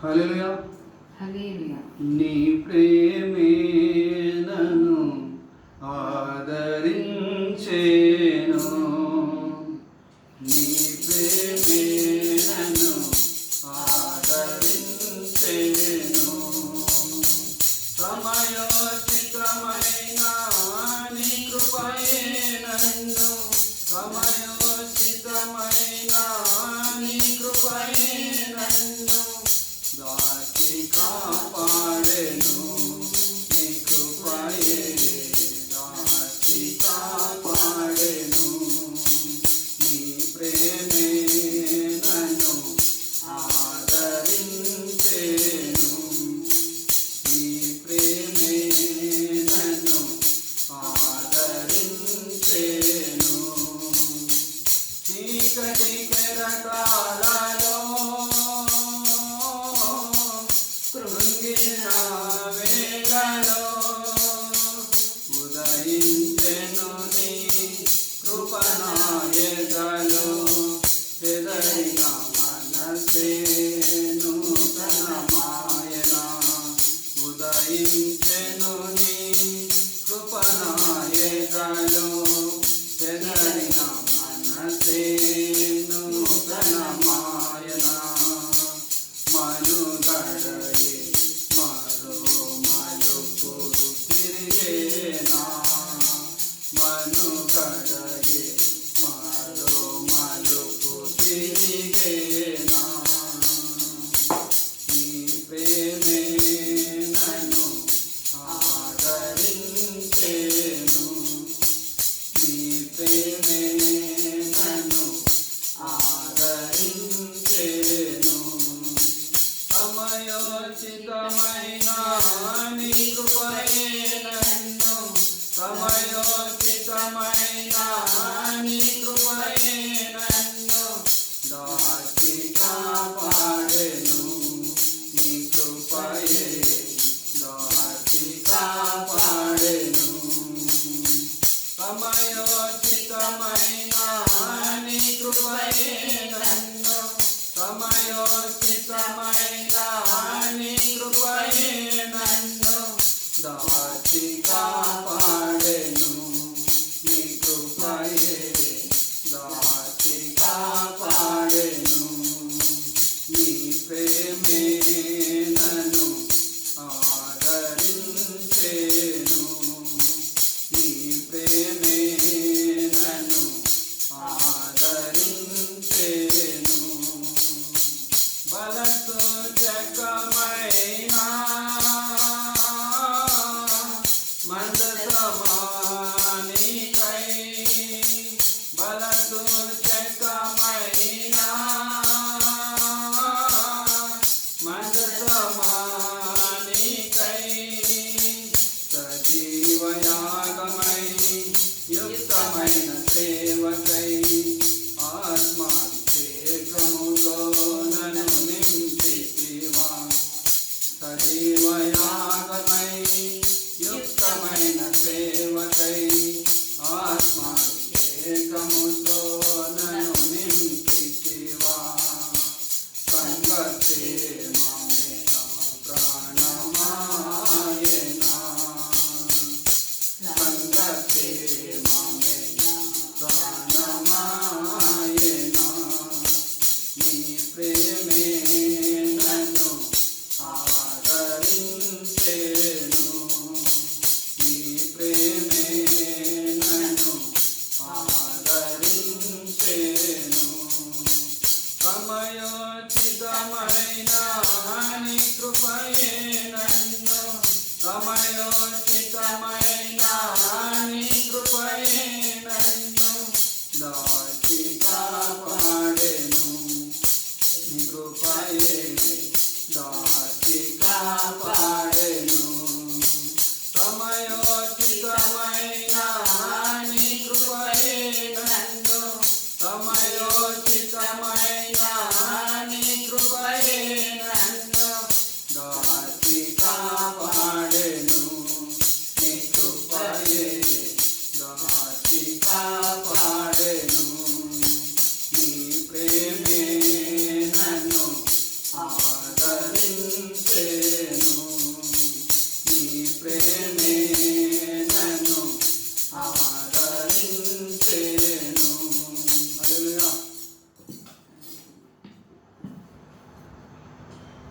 హల్లెలూయా. హల్లెలూయా. నీ ప్రేమే నన్ను ఆదరించేను, నీ ప్రేమే నన్ను ఆదరించేను. సమయోచితమైన నీ కృపయే నన్ను, సమయోచితమైన నీ కృపయే నన్ను దాచి కాపాడెను. నీ కృపయే దాచి కాపాడెను. నీ ప్రేమే నన్ను ఆదరించేను, నీ ప్రేమే నన్ను ఆదరించేను. చీకటి కెరటాలలో కృంగిన వేళలో ఉదయించెను నీ కృప నా ఎదలో. చెదరిన మనసే నూతనమాయన, ఉదయించెను నీ కృప నా ఎదలో. చెదరిన మనసే నూతనమాయన. మనుగడయే మరో మలుపు తిరిగేనా, మనుగడయే మరో మలుపు తిరిగేనా. నీ ప్రేమే నన్ను ఆదరించేను, నీ ప్రేమే నన్ను ఆదరించేను. సమయోచితమైన నీ కృపయే నన్ను, సమయోచితమైన నీ కృపయే నన్ను దాచి కాపాడెను. నీ కృపయే దాచి కాపాడెను. సమయోచితమైన నీ కృపయే నన్ను, సమయోచితమైన నీ కృపయే నన్ను దాచి కాపాడెను. నీ కృపయే దాచి కాపాడెను. నీ ప్రేమే నన్ను ఆదరించేను, నీ ప్రేమే నన్ను ఆదరించేను. బలసూచకమైన మందసమానికై, బలసూచకమైన మందసమానికై, సజీవయాగమై యుక్తమైన సేవకై, ఆత్మాభిషేకముతో నన్ను నింపితివా. సజీవయాగమై యుక్తమైన సేవకై, ఆత్మాభిషేకముతో నన్ను పులకరించే